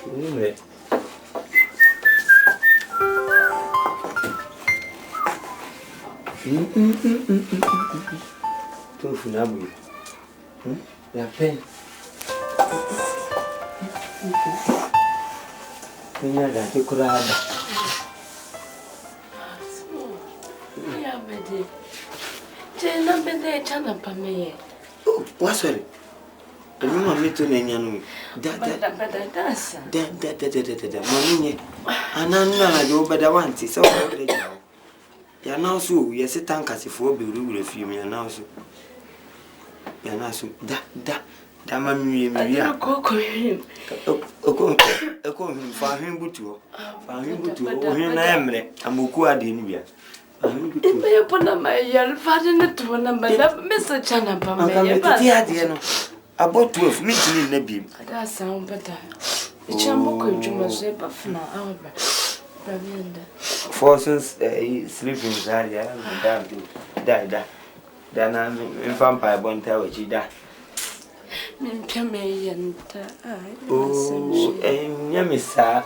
Anyway. Tofu na bu. Ya pen. Minha da que curada. Ya bede. Jena bede chana pa me. Oh, what's it? The woman meet to Nanyanu. Da. Mommy, and I do but I want it. So, you're now so, yes, a tank as if we will a few million now. You're now so that mammy, I cook him. A call him for him, but you found him to him. I'm Mukua Dinvia. You put on my yellow father to one number, Mr. Chana pa me. About 12 minutes in the beam. That sound better. The chamber you must say, but for now, Forces sleeping inside, die. Then I'm in vampire one tower, she died. Oh, and Yamisa.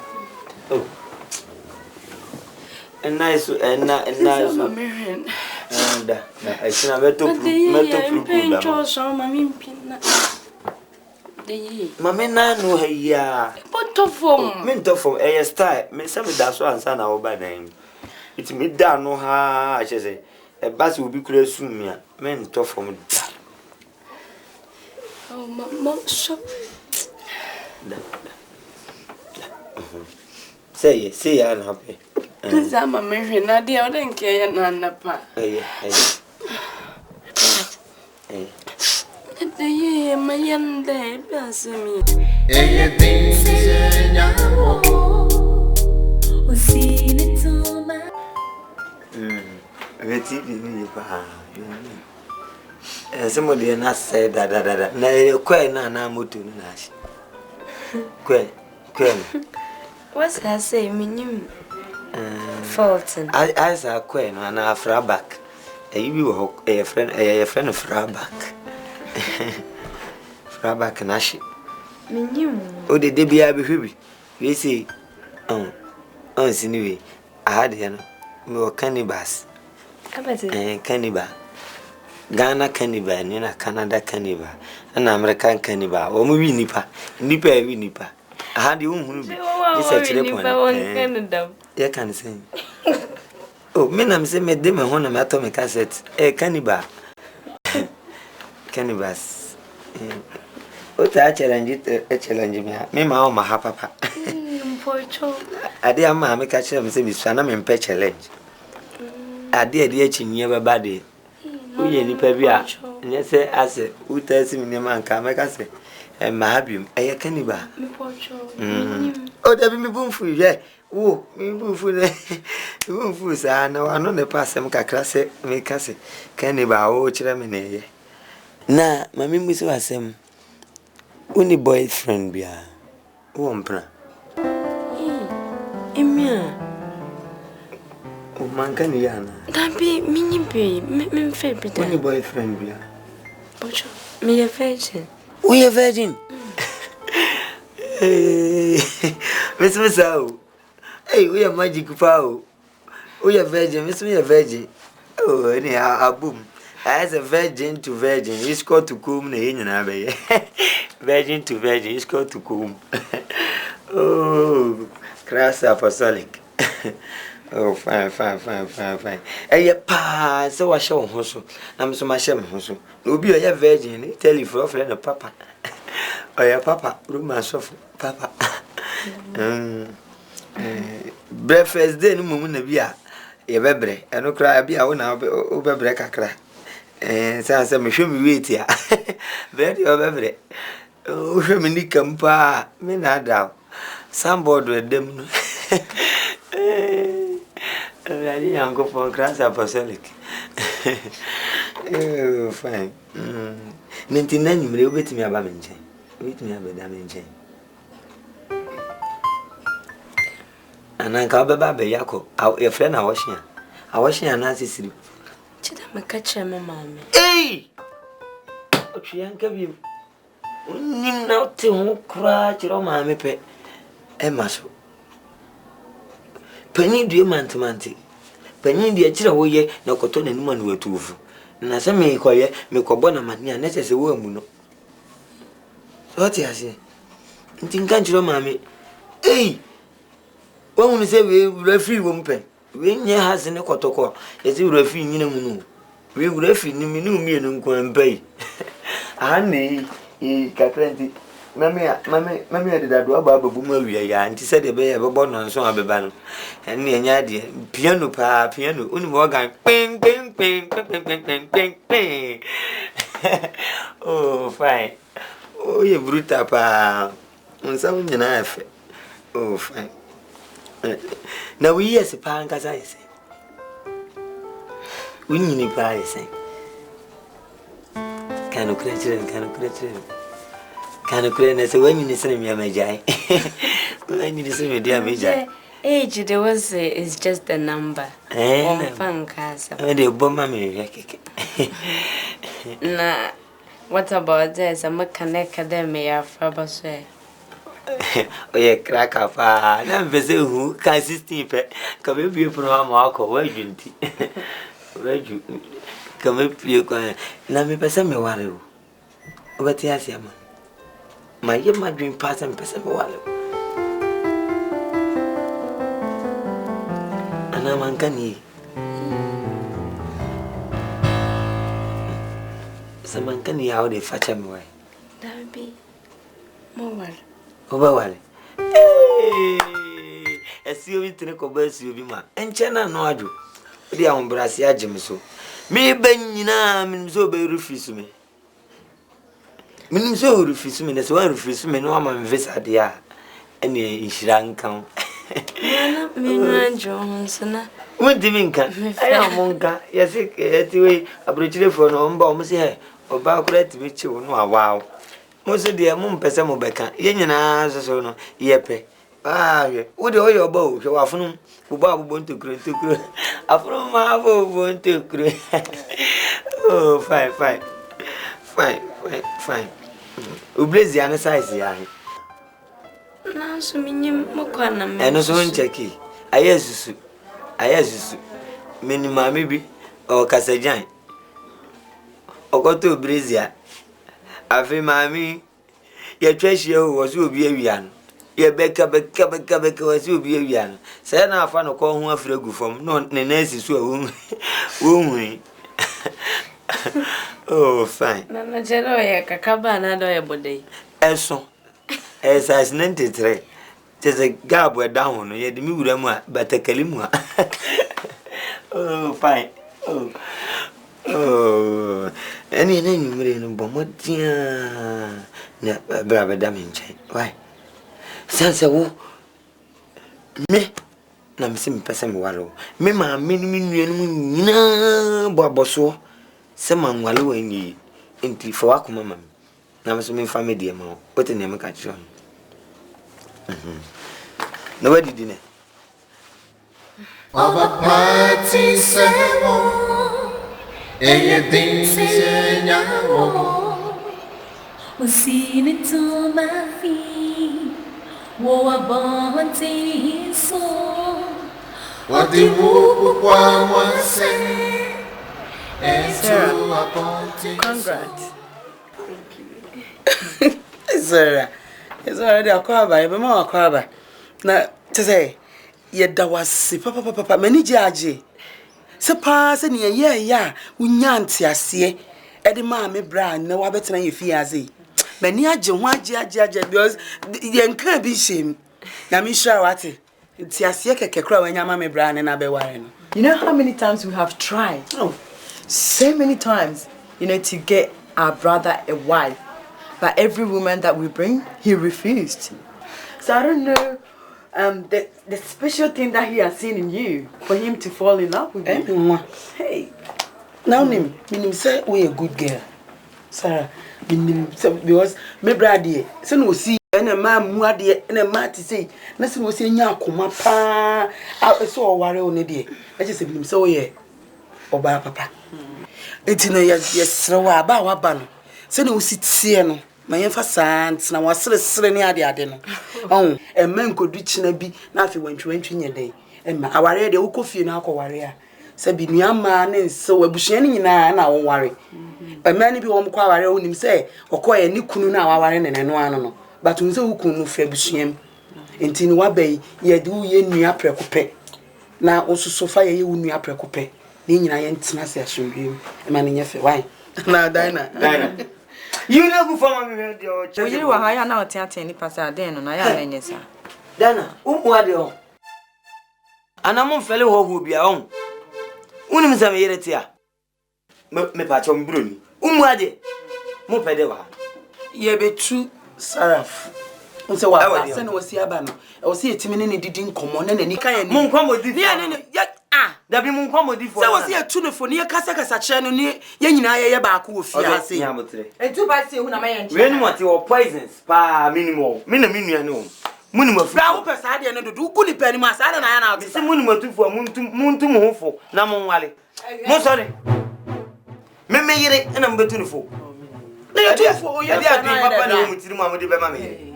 Oh, and nice, and nice, and I see a Mamma no here. But of form, mental from a style, may some that's one son our by name. It's me down no ha, I say. A bus will be close to me, mental from. Oh, Mamma, so. Say, I'm happy. I'm a married, I don't care, Nana. My young day, pass me. Somebody not said that. Now, quite now, Mutu Nash. What's that say, Minim? Fulton. I saw Queen and a fraback. A friend of fraback. Fraback Nashi. Oh, the Debbie Abbey. We say, anyway, I had more cannibals. Cannibal. Ghana cannibal, and Canada cannibal, and American cannibal, or maybe Nipa. I had you who is actually Canada. You can say. Oh, men, say, made them a home atomic cassette, a cannibal. Cannibals. What I challenge me, me, my own, my papa. I dear mamma catch them, say, Miss Fanam and Pet challenge. I dear chin never body. We any pebia, and yes, I say, who tells him in the man can make us say, and my habium, a cannibal. Oh, there be me boom for you, yeah. Oh, me boom for the sir. I know the pass some class, make us say, cannibal, oh, chiramine. Na, mammy, Miss Wassam. Only boyfriend, be a wompra. Emia. Oh, man, can you? That be mini be, me favorite. Only boyfriend, be a. But me a virgin. We a virgin. Miss Missou. Hey, we are magic power. We are virgin, Miss me a virgin. Oh, anyhow, a boom. As a virgin to virgin, it's called to come in Abbey. Virgin to virgin, it's called to come. Oh, crass apostolic. Oh, fine. Hey, pa, so I show hustle. I'm so much hustle. No be a virgin, tell you for a friend of papa. Oh, yeah, papa, room myself, papa. Breakfast day, no moon of beer. A bebre, and no cry, be a one over break a crack. And so me show me wait here. Very over. Oh, show me come pa, me not doubt. Some board with them. I didn't go for grass apostolic. Oh, fine. 99, you wait me about me. Wait me about damage. And I can't be baby Yako. Our friend, I was here, Nancy sleep. I'm a catcher, mamma. Hey! What you yank of you? Nim now till cry, your mammy pet. Emaso. Penny do manti. Penny the chira woye na koto na nima no atufu. Na se me koye me kobo na mania na chese wo amu no. So ti ase. Nti nka nchiro maame. Ei. Wo hu se we refi wo mpen. We nye hase ne kotoko. Yesi refi nyina mu no. We refi ni mi no mienu nko mpai. Ani kakrenti mami adida do aba babu ma wiya ya nti se de be ye bebo no nso abeba no ene enya de piano oni mo organ ping ping. Oh fine. Oh ye bruta pa unsa nyina afa. Oh fine. Na we yes pa nkasa yese we nyini pa yese kanu kure se when you say me amajai when you say me dia amajai age there was is just a number fun casa the bomba me na what about this I'm a connect academy after so oye crack up na mbese hu ka 16 pe ka be bi program akọ wa junti waju ka me pie kwa na me pese me ware o obeti asiama my my dream pass and person wale ana mankani samankani ya ode facha me wai dabi mo wale oba wale esi obi tene ko ba esi obi ma enche na no adu odi ahombrase agem so me banyina minzo be refuse me minim so refuse me na so refuse me no ama mvesa dia ene inshira nkan na me nwanjo honsana wodi minka aya monka yesi etiwe abrochire fo no mba o se he oba akura tibi chi wo no awawo mo se dia mo mpese mo beka ye nyina so no yepe wodi oyo oba o hwe wafunu uba abubo ntokuro afunu ma abubo ntokuro oh fine Ublezi ana size ya he na so minyim mokwana me eno so ncheki ayesusu meni mama bi o kasajan okoto ublezi a afi mami ye twehie o wo so obi awia no ye beka wo so obi awia no se na afa no ko ho afregu fom no ne na asisu a wo oh fine na jero ya kakaba na do ya bodai eso esas 93 tese gabo e down no ye de mi wura mu a batakalimu a oh fine oh any numere no bomodia na braba da menche why sanse wo me na me se me pese me walo me ma me ni nua no nyina bo aboso se man wale wani enti fo akoma mam na me so me family ma o wote ne me ka chiro no wadi dine Oba party sewo anything senyawo Usine to my feet wo abonti so what the woo kwa wanse congrats. Sarah, it's already a kwaba, e be ma kwaba. Na to say, ye da wasi papa mani jaji. Se pa se ne ye ya unya ntiase e de ma me bra na wa betena ye fiaze. Mani age ho age because ye nka bi shim. Na me sure wate. Ntiase keke kra wa nya ma me bra na be ware no. You know how many times we have tried? Oh. So many times, to get our brother a wife. But every woman that we bring, he refused. So I don't know the special thing that he has seen in you for him to fall in love with you. Hey, now Nim say we a good girl. Sarah, because me brady, so no see and ma muade and a mat say, nothing was in yakuma pa. I saw a warrior on a day. I just said him so ye or by papa. It's no yes, throw about what ban. So no sit see no. ma yɛmfa sant na wasere ne ade no ɔn ɛmma nkodu kyina bi na afi wantwi nyɛ dɛn ɛmma aware de wokɔ fie na akɔware a sɛ bi nuama ne nsew abusua ne nyinaa na wɔware ɛmma ne bi wɔm kɔ aware wonim sɛ ɔkɔ yɛ ne kunu na aware ne no ano no but unse wukunu no fra busuam enti ni wabai ye de wo ye nua prekopɛ na osuso fa ye wo nua prekopɛ ne nyina ye ntena se asomdwem ɛma ne nyɛ fɛ wan na dina you know go for me de o che you wa ha ya na otiaten ni pasa den no na ya na nyɛ sa dana umu ade o anamon fele ho bia on unim se me yere tia me pa chom broni umu ade mo pede wa ye betu saraf unse wa se no wasi aba no e wasi etimi ne didi nkomo na nani kan ya ni mun kwamodi ne ya dabi mun kwamodi fo se wasi etu ne fo ne ye kasa kye no ne ye nyina ye ba ko ofia ase etu ba se hu na ma ye nche we ni moti o poisons pa minimum me na minua ne o muni mafu ba wo pesa de ne do ku ni pani ma sa de na ya na se muni matufo muntu mo hofo na mo nwale mo sorry me yire na mbetu ne fo na ye tu fo ye dia bi papa na mo tiri mo amode be ma me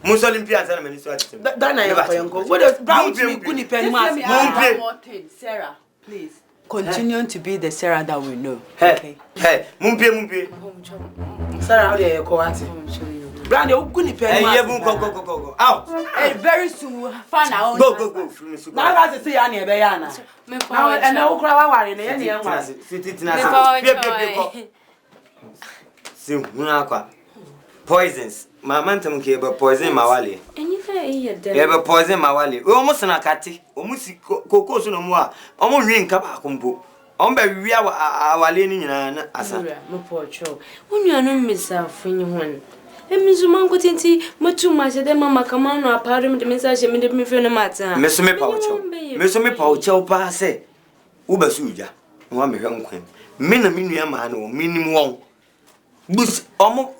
mo so Olympia sana me ni so ati da na ye fa yanko what is brown to me ku ni pani ma Sarah please continue to be the Sarah that we know okay mumpie Sarah how dey ye ko ati brown dey ku ni pani ma ye bu go out very soon fan our own go na ga se ya na e be ya na na na wo kura wa ware na ye ne yan wa si huna kwa poisons mama ntam ke be poison mawale Enifa e de ye be poison mawale o mo sna kate o mo si kokos no mo a o mo hwe nka ba kompo o mba wi awale ni nyina na asa mo pocho unuanu mmisa funyi hon emizu mango tinti matu ma se de mama kama no apare me de message me de me fe no mata me so me paucho pa se wo ba su uja wo me hwe nkwan me na me nua ma no minim won bus omo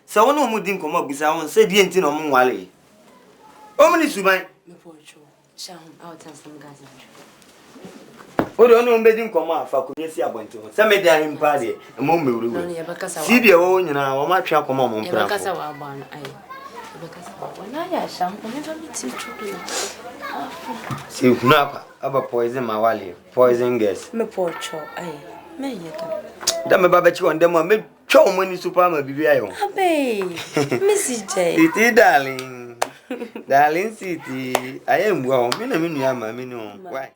se wonu mu din komo busa won se die nti no mo nwale o mini suban me pocho shahun out and some gas o do no mbe din komo afa ko yesi abonto se me da him pa de mo mewuru no ye bakasa si de wo nyina wo ma twa komo mo ye mpra bakasa wa ban ai ye bakasa wa na ya shahun me ba mi ti chudu si huna pa aba poison mawale poison gas me pocho ai me ye ka da me ba chi on dem me twa o mani super ma bibi ayo abe Missy J Titi darling darling city I am well me na me nua ma me no why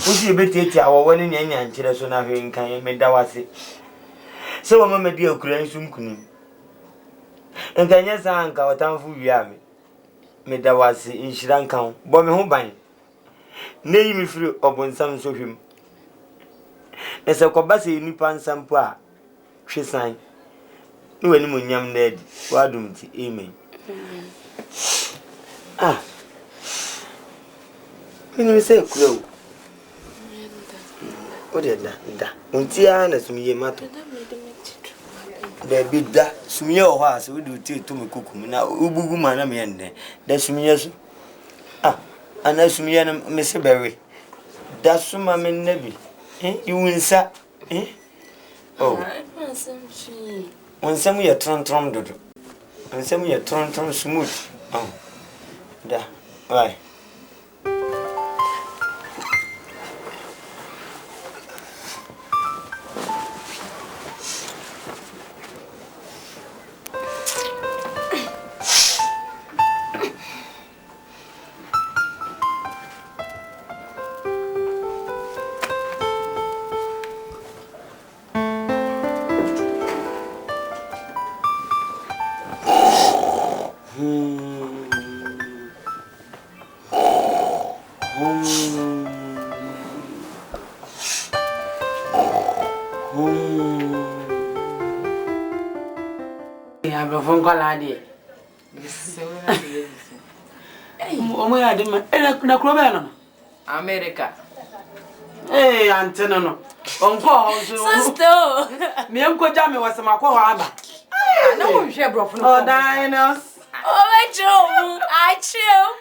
Uji beteti awawani nyanya nkyere so na hwe nkan me dawase se wo mama di akura nsum kunim nkanya sa nka otamfu wia me dawase inshira nkan bo me ho ban na yi mi firi obonsam so hwem ese koba se nipa nsampo a hwesan ni wani mo nyam na adi wadum ti amen ni se kuro o de da untia na sumiye mato da bidda sumiye o ha so do ti to me kokum na ubugu ma na me ende da sumiye so ana sumiye na me se bewe da suma me nabi iwunsa oh onsam ye tron dodo onsam ye tron smooth da right Yeah, but from Coladi. America. Hey, Antonio. Uncle, Sister. me Uncle Jammy was a Macoaba. I know we share bro. Oh, Dinos. Oh, I chill.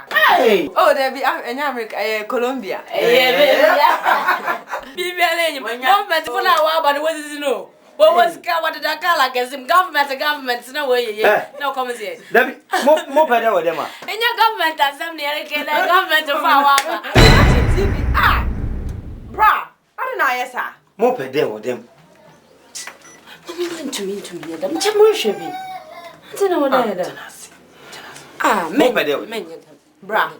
Hey! Oh, there be in America, Colombia. Yeah. Bibi government for now, but what is it no? What was what did I call like as government no way. No comments here. Dabi, mo pede wo dem a. In your government assembly, government of our TV. Ah, bra. I don't know, yes, sir. Mo pede wo dem. to me. I'm shabby. I don't know what I had. Ah, Mo pede wo. Bra.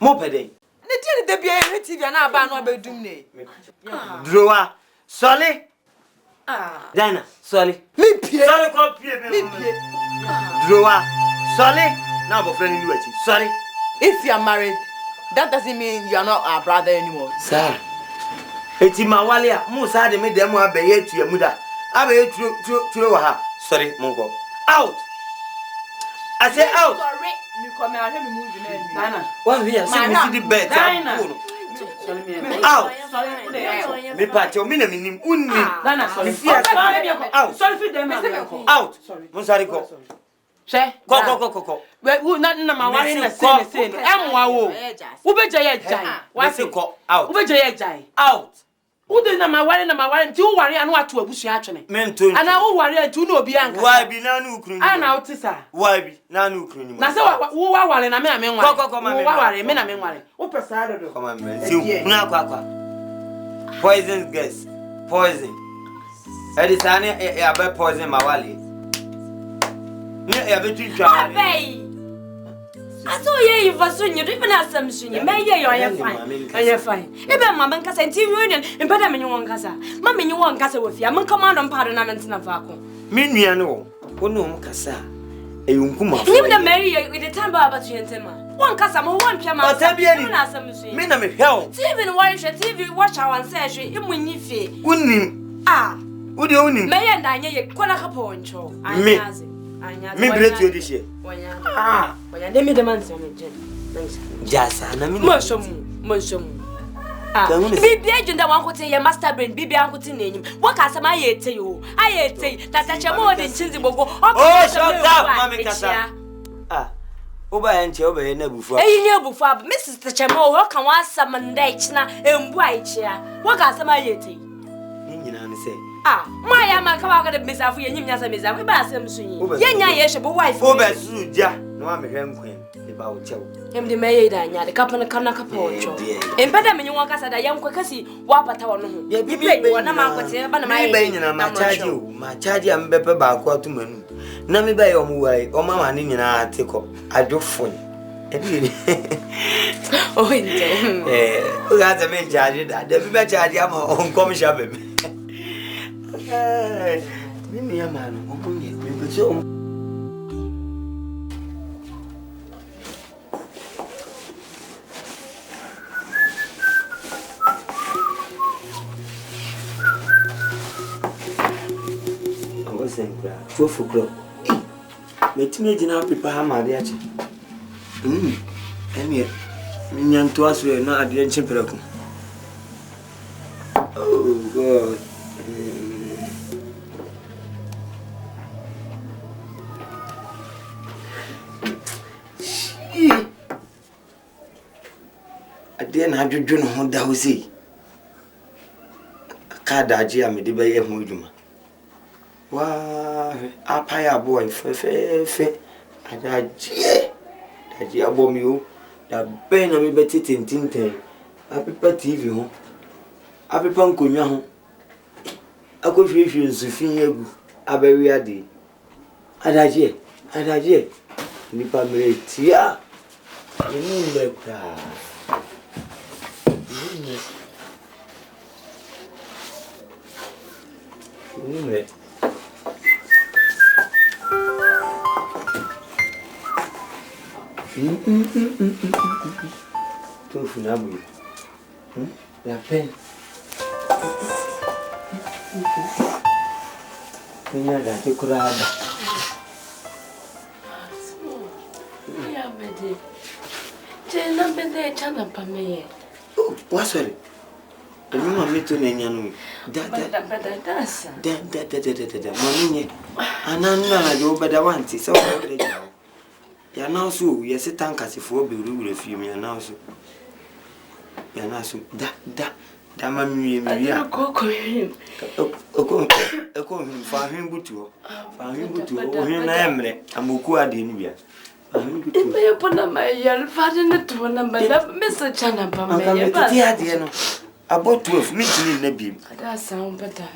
Mo pede. Ne tell the be TV na ba no be dum ne. Drowa. Soli. Ah. Dana, Soli. Me pie. Soli ko pie me. Drowa. Soli. Now bo friend you achi. Soli. If you are married, that doesn't mean you are not our brother anymore. Sir. Eti mawale a mu sa de me dem abaye tuamu da. Abaye turo wa ha. Sorry, mongo. Out. I say out. Sorry. Me come out me move you na. Nana. One here, see the bed. Out. Me patch me na minim unni. Nana, sorry. Out. Sorry for them. Out. Mo sorry go. She. Go. We na ma ware na say. Emwa wo. Wo beje ye jan. Wa say go out. Wo beje ye jan. Out. Wo de na ma ware nti wo ware anu ato abusu atwene. Mento. Ana wo ware nti na obi anka. Why be na nu ukru ni. Ana otisa. Why be na nu ukru ni. Na say wo wa ware na me na me nware. Wo wa ware me na me nware. Wo pesa do. Come on man. See una kwa. Poison gas. Poison. Edisane e abe poison mawale. Ni e abe twitwa. Abey. Aso ye you for soon you even assumption you may ye you fine. Ebe mama nkasa nti union impeda me nyon nkasa. Ma me nyon nkasa wo fia. Me command on parliament na fa ko. Me nua no wo no nkasa. E yunkuma. Him the marry with the time ba to yentema. One kasa mo one pia ma. Na assumption. Me na me hell. TV no one TV watch our say hwe imunyi fe. Unim. Ah. Wo de unim. Me ye ndanye ye kona ka poncho. Anyaze. Me break you this year. Ah. Wanya dem de man so me jen. Jasa na me. Mo shomu. Ah. Bibi agenda wan kote ye master brain bibi an kote na enyim. Wo ka sama ye ete yo. Aye ete. Tata chemo de chinzi gogo. Oh, shut up, mama kasa. Ah. Oba enche oba ye na bufu. Eyi nye bufu ab. Mrs. Chemo wo kan wan sama ndai china embu aichia. Wo ka sama ye ete. Ni nyina ne say. Ah, my ama ka de mesafu ye nyim nyasa mesafu ba asem so yin. Ye nya ye hwebo wife. Oba su ja na wa mehwe nkwen. E ba wo chewo. Em de meye da nya de kapana kana kaponcho. Empeda menyu wan kasa da yam kwakasi wa pata wono ho. Bibi wona ma kwete ba na ma ye. Bibi nyina ma charge o. Ma charge am bepe ba ko atumanu. Na me ba ye omu wai. O mama ni nyina atiko. Adofon. Oh, inte. O ga te me charge da. De bibi charge am on come shabe me. Mimi ya mano, omunye, mbezo. Amo sempre, 12 o'clock. Metime jina pipa ha mari achi. Emi, minyanto aso na ade nchepere ko. Oh God. Ade na adwodwo no ho da ho sei. Ka daji amede be ye ho adwuma. Wa apaya boy fe. Daji abomi o. Da be na me beti tintinten. Apepa TV ho. Apepa nkonwa ho. Akohwehwe nsufin egu. Abawi ade. Adaji. Nipa mere tia. Ni mbekta. Ni Tofu na bu. La pen. Minha da curada. Ya bede. Jena bede chana pa me. Oh, what's it? The woman me to Nanyanu. Da. Mammy, and I do better want it. So, you're now so, yes, a tank as if we will a few million now. You're now so that mammy, I cook him. A call him for him, but you found him to him. I am Muku Adinia. I put my yellow father to one number, Mr. Chanapa. About 12 minutes in the beam. That sound better.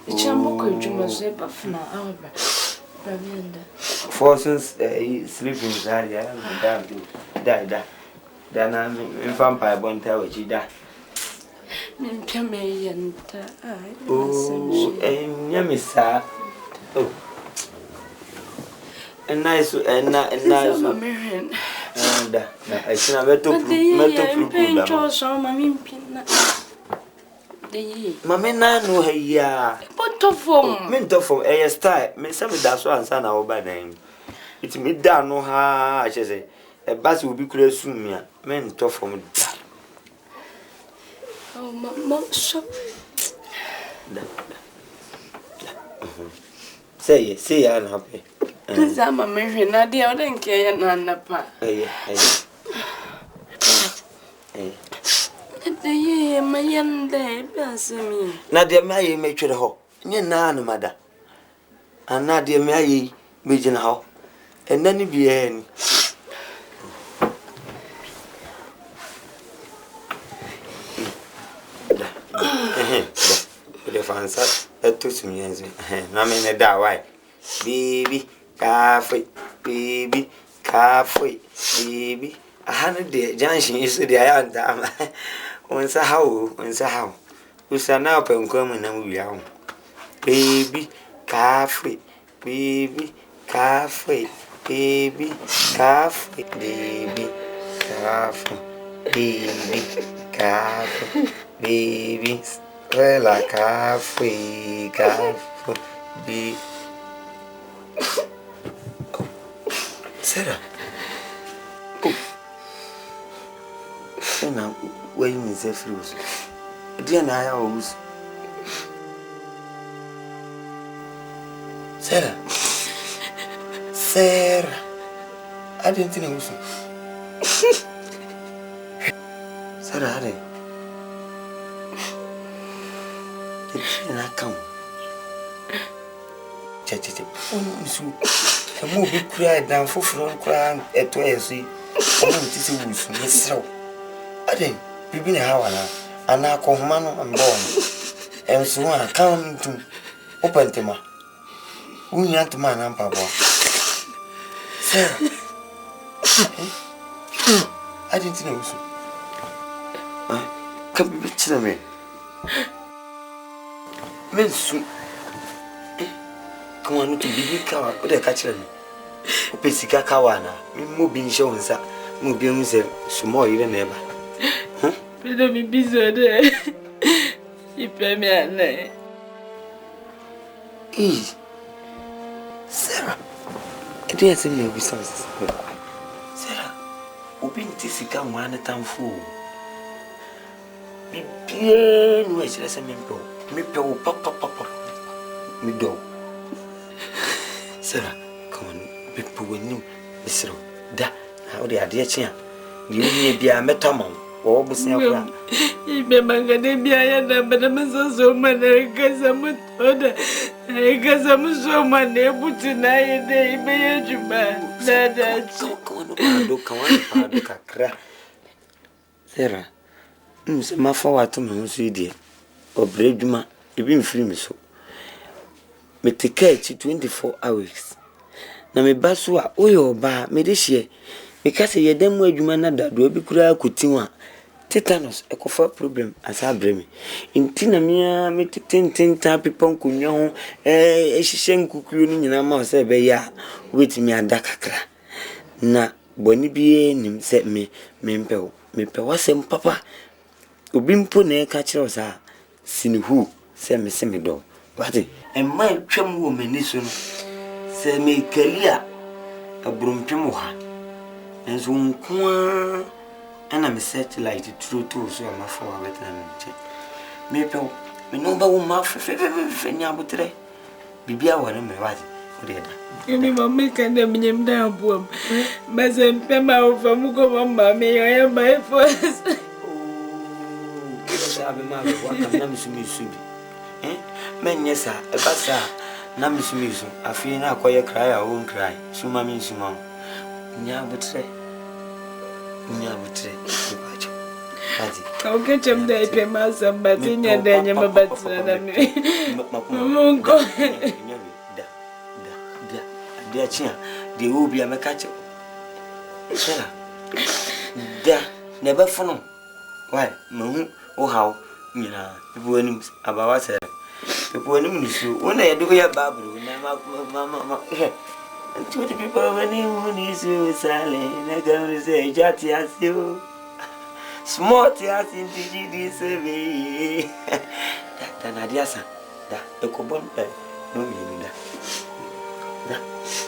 The chamber you must say, but for now, Forsons sleeping inside, die. Then I'm in vampire one tower, she died. Oh, and Yamisa. Oh, and nice, and nice, and I should have to Mamma no here. But of form, mental form, a style, may some of that one son our by name. It's me down no ha, I say. A bus will be close soon, me. Mental form. Oh, Mamma, so. Say, I'm happy. I'm a married, I don't care, none. My young day, Nadia May make the hole. Near Nana, mother. And Nadia May, Major how. And then it be any. The fancy, that took me as I mean a die. Baby, cafe, baby, baby. 100 day, Junction is the iron dam. Once a how. Who's an open common and we are. Baby, cafe, baby, baby, baby, baby, well, like cafe, baby. Sarah. Now, where you miss a fruit? Dear, I always. Sarah, I didn't think it was. Sarah, I didn't come. A movie cried down for crying at 12. I think we've been a hour and now call Mano and born. And so I come to open to my. We want to man and papa. Sarah, I didn't know so. Come bitch to me. Men sweet. Come on to be cow with a catcher. Pesica Kawana, moving shows that moving small even ever. Don't be busy there. You pay me a name. Sarah, I didn't say me with some. Sarah, open Tisica one at time fool. Be bien, which is a member. Me go, papa, me do. Sarah, come on, people will know. Miss Ro, da, how they are dear chair. You may be a metamon. Oh, Miss Nella. You may be a but I'm so many guys. I'm other. I guess I'm so many able to deny a day. May you man? That's come on, Sarah. My forward to my dear. Or Breduma, you've been free me so. Me take care 24 hours. Na me basua oyo ba me de hye me ka se yedam adwuma na da do bi kura akutinwa tetanus ekofa problem asa breme inti na me tintin ta pipon kunwa ho ehihye nkukuyo ni nyina ma se be ya wetimi ada kakra na boni bi nim se me pe wasem papa obi mpo na ka kire osa sinihu se me do What? And my chum woman is soon. Say me Kalia a broom pimuha. And soon come and I'm set like the true tools so I'm a for a veteran. Maple, me number one mouth for Yabutre. Bibia one me was. You mean mamma can them down, boom. Mazam Pema over Mugo Mamma, may I am my first. Oh, I be my work, Namsumi Subi. Eh? Men, yes, sir, a bassa, Namsumi. I feel now quite cry, I won't cry. Suma means Suma. Nyabutre. I'll get him there, Pema, somebody, and then you're my Mungo. Dear Chia, the will be a macacho. There, never for why, Moon, or how, you know, the poems about us. The poems, when I do your babu, Mamma, and to the people when you is so silent, I can say, Jatty as you. Small tears in TGD survey. That Nadia, that the Cobon, no, you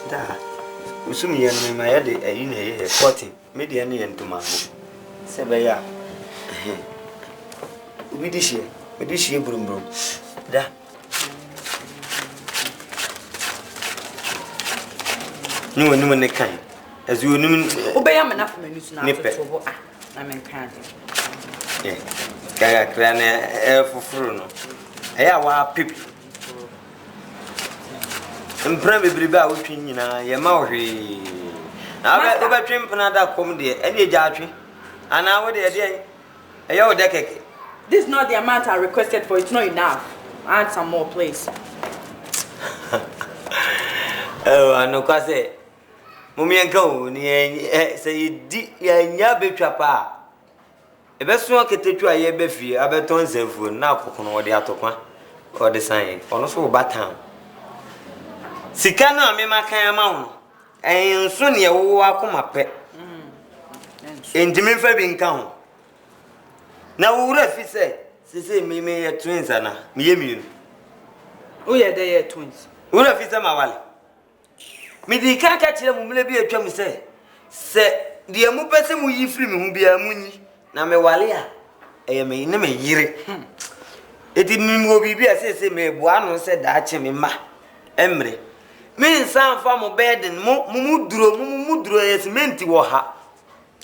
da usumi yan me ya de ayi na ye 14 me de yan yan tuma se be ya obi di hie brum da ni woni ne kan azu woni Obeya me na for me nusu na to bo na men kan kaya kra na fufuru no eya wa pipi Mprame briba wotwi nyina ye ma ohwe na ba betwe mpana da kom de ene gya atwe ana wo de de eya wo de keke. This is not the amount I requested for. It's not enough. Add some more, please. Oh, I know kwase mumi enka o ni say di ya nya betwa pa e be so ketetwa ye be fie abeton zefu na akokono wo de atokwa o de san ono so batan Sikana me makan ama ho enso ne wo akoma pe endimi fa bi nka ho na wo wura fi se me ye twins ana me ye mienu o ye de ye twins wura fi se ma wale me di kaka kire mu mle bi atwa mu se de mu pese mu yi firi me hu bia munyi na me wale a eye me ne me yire eti mi mo bibi a se me bua no se da ache me ma emre min san fa mo beden mu duro e cement wo ha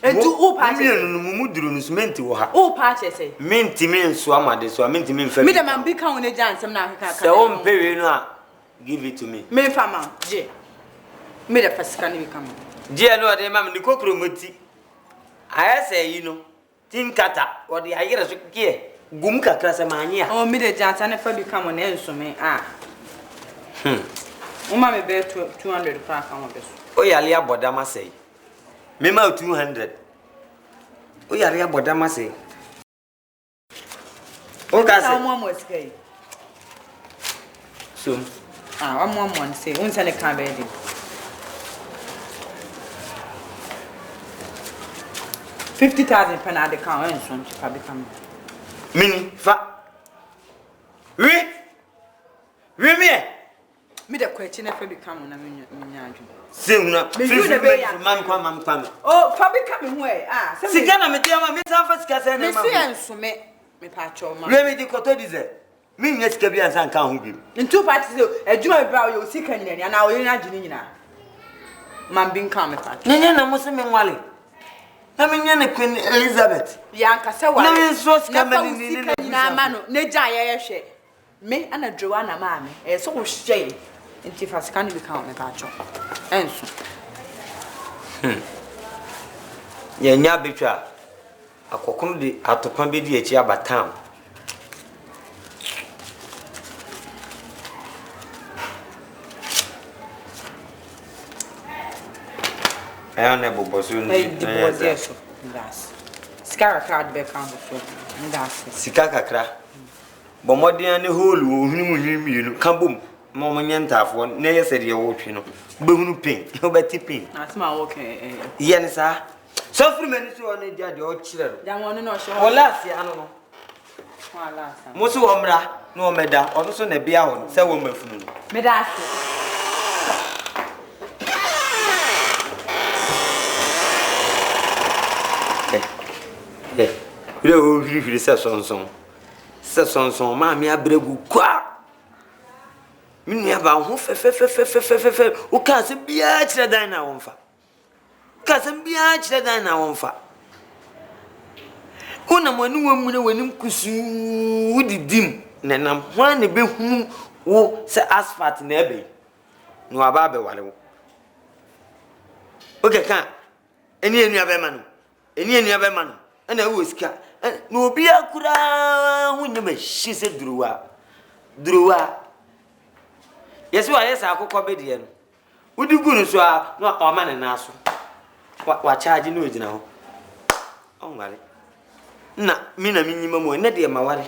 entu o pa che mu duro no cement wo ha o pa che se minti min so amade so minti min fa me dem am bi kan wona jansem na aka se o mpewe no a give it to me me fa ma je me de fasika ni bi kan je no de mam ni kokro moti aya se yi no tinkata o de ayere so kie gum kakra se manya o me de jansa na fa bi kan wona enso me Uma me be 200 pa kan wo beso. O yale abodama sei. Me ma 200. O yale abodama sei. O ka se. Mo mo skai. So. Wa mo sei. Unsa ne kan be di. $50,000 per na de kan en so nchi pa bi kan. Mini fa. Oui me. Me de kwachi na fa bi kan na me nya adwu. Sehuna. Man kwa. Oh, fa bi kan me hu Sika na me dia ma me san fa sika se na ma. Me si enso me pa cho ma. We me di koto dize. Me nya sika bi ansan kan ho bi. Ntu party se adwuma bi bra yo sika nyina na wo nya agye nyina. Man bi kan me pa. Nya na mo se me nwale. Na me nya na Queen Elizabeth. Ya nka se wa. Na me so sika me ni na ma no ne gya ye hwe. Me ana drewa na ma me. So wo hwe. Nti fa sika ni bi kan me pa cho. Enso. Ya nya betwa akokon de atopan be di echi abatan. I on ebo bosu ni. Yes. Ndas. Sika card be kan so. Ndas. Sika kakra. Bomodian ne hole wo hunu mu hwimi kambom. Mama nyantafo na yese de wo twi no. Behunu pin. Obeti pin. Asma okay. Yen sa. So free mani so on dia de o kire. Dan wonu no hye. Ola si ano no. Musu omra no meda ono so na bia ho se wo mafunu Meda Ure o hiri se sonson ma mi abregu kwa minu ya ba ho fe o ka se bia kire dan na wonfa Una manu wamu na wanim kusu wudidim nenam hwan ne behu wo se asphalt na ebe no aba be wale wo oke kan eni enu abema no ana wo sika no obi akura hunne ma hise duruwa yesu wa yesa akokọ bedie no wudigu no so a no o ma ne na so wa charge no ogina ho onware na mina minyima mo na de maware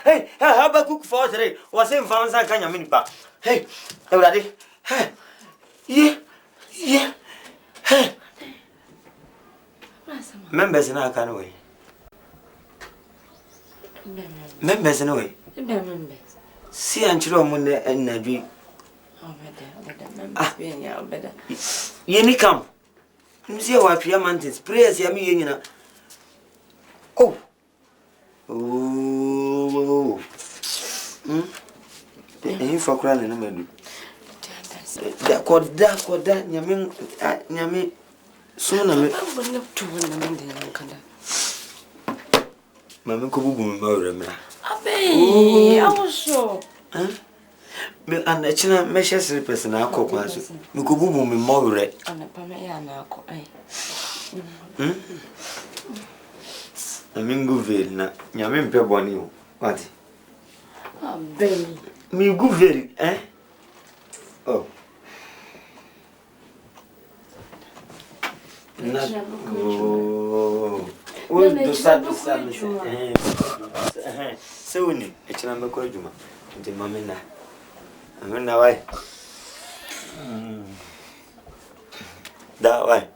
Hey, how about cook for today? Was in found I can mini pa. Hey, everybody. Hey, yeah. Hey, members in AKAN way. Members in a way. See, and children and Nadri. Ye come. You see what your mountains prayers, Yamina. Oh. For crying no medu. Da koda nyame so na me to na mende nkanda. Mama ko bubu me mawre mra. Abe, awosho. Me anachina me share person akokwa so. Me ko bubu me mawre. Ana pa me ya na akọ ai. Amingu vel na nyame mpe boni o. What? Abe. Me go very, Oh. Oh. What do sad so ni echina me ko adwuma. Nti mama na. Amena why? Da why?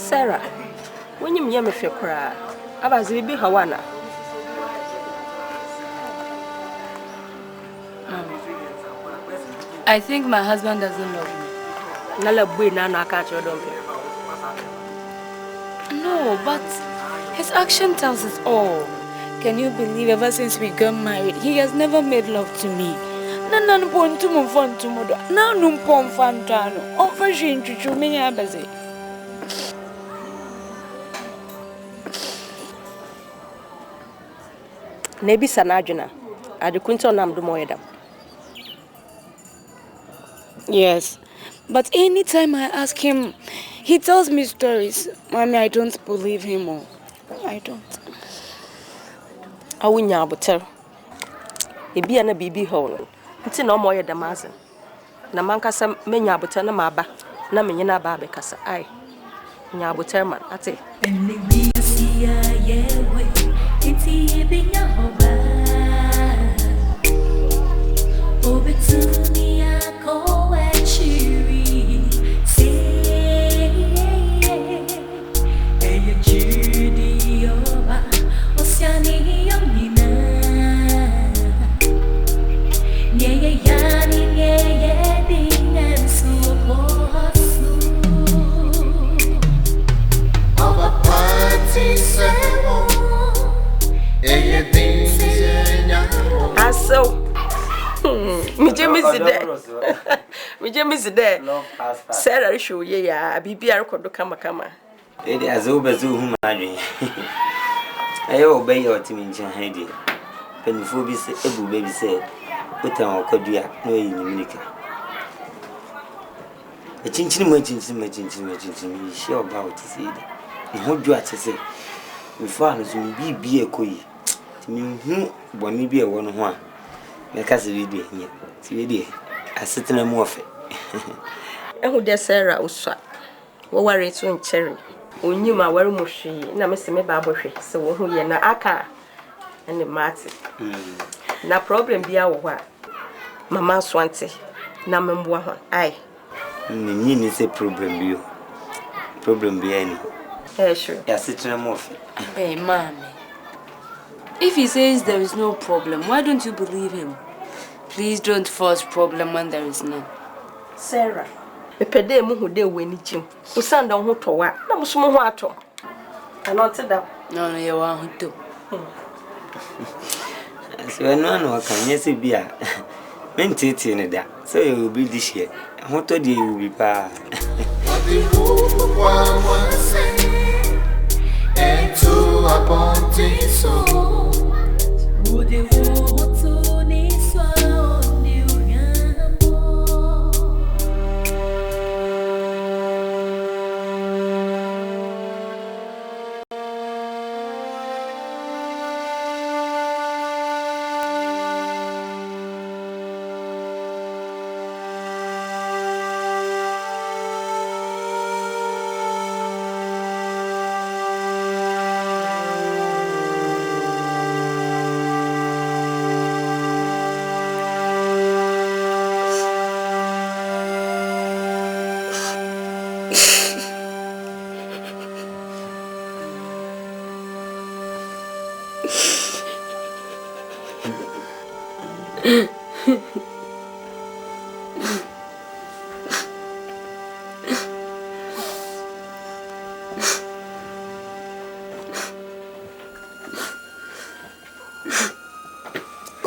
Sarah, when you me feel cry, I was be Hawana. I think my husband doesn't love me. Nala boy na catch your don't. No, but his action tells us all. Can you believe ever since we got married, he has never made love to me? Nanan pon to move on to modo. Now num pon fantano. Offer she introduce me abaze. Nebi sanajuna. Adi kunto nam do moyedam. Yes, but anytime I ask him, he tells me stories. Mommy, I don't believe him. Or I don't. Awunya abotel. Ebi ana bibi ho. Nti na omoye damazen. Na mankasa menya abotel na maba. Na menye na ba be kasa. Ai. Nya abotel man ate. Mijemi there. Sarah show ye ya bibi arekodo kama. Ede azobezu humadwe. Ayo obey your team in Chahedi. Penifo bi se ebu baby say utan okodua no yinika. E chinchini mo chinchini she about to see it. E hodu atese. Before no so bibi ekoyi. Timi hu boni bi e wono ho a. Me ka se video here. Ti video asetena mu ofe. Ehu de Sarah uswa. Wo ware to nkyere. Onyima ware mu hwe na me se me ba bohwe se wo hu ye na aka ene mate. Na problem bia wo ho a mama swante na memboa ho. Ai. Ni se problem bio. Problem bia ni. Sure. Asetena mu ofe. Hey, mommy. If he says there is no problem, why don't you believe him? Please don't force problem when there is none. Sarah, epede mu hu de weni jim. Usanda ho towa, na musumo ho ato. Anot da. No, you want to. So no kan yesi bia. Mentiti ne da. So you will be this year. Ho to dey will be pa. Into a ponte so would you want to need so new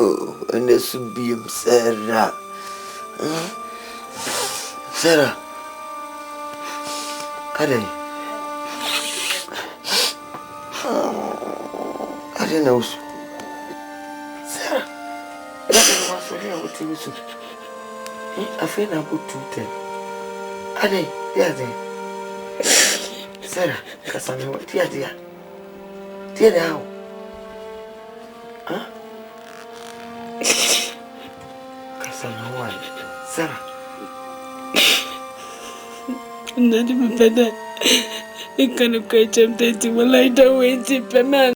Oh, and this would be Sarah. Sarah. I didn't know. Sarah. That's what I was doing. I feel about 210. Ade, Sarah, kasami what dia. Dia now. Huh? Kasami what? Sarah. Nadi mpenda. Ikano kwa chamteti malaita wenti pemanda.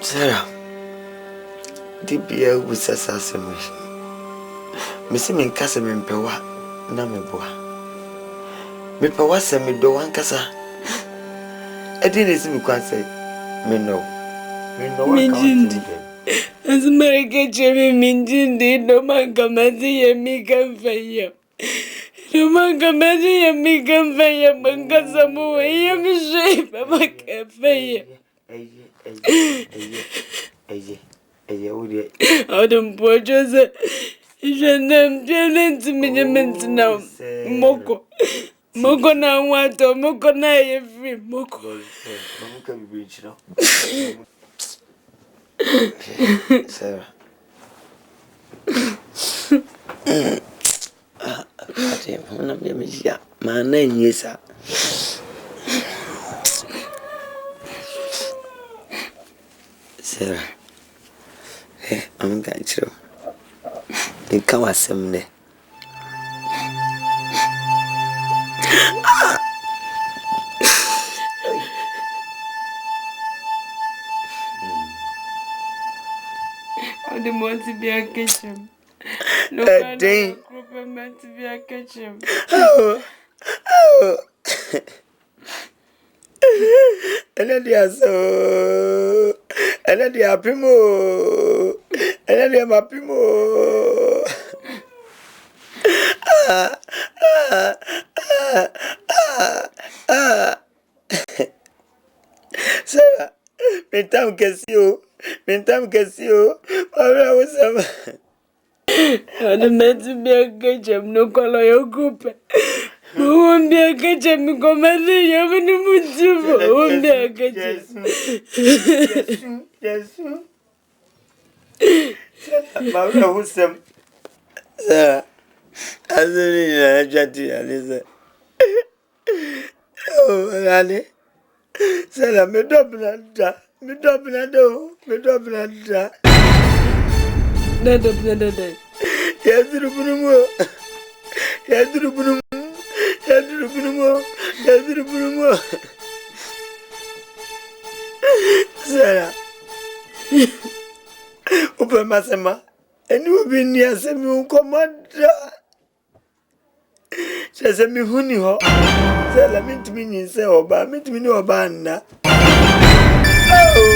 Sarah, DBA was assassination. Missy me casa me pewa, na me boa. Me pewa se me do one casa. I didn't see me quite say, me no. Me no one can't. As America Jimmy Minjindi, no man come and see me come for you. No man come and see me come for you, Bangasamu, I am shape of a cafe. Adam Porters, you shall name Jalen to minimums now. Moko. Moko now want to Moko na every Moko. Sarah. I'm not be a my name is Sarah. I'm going to. You come as some day. I don't want to be a kitchen. No, I think. Meant to be a kitchen. Oh. And then they are so. And then they are primo. And then they are my primo. Sarah, mentam kesio. Pabra was I don't meant to be a kitchen, no color your group. Who won't be a kitchen? Come and see you when you move to. Who won't be a kitchen? Yes. Pabra was some. Sarah, I didn't know Alisa. Oh, Rani. Sarah, me double that. Yes, Sarah. Open Masema. And you will be near Semi Commander. Says me honey ho. Sarah meant to me in say oba, meant me no bana. Oh.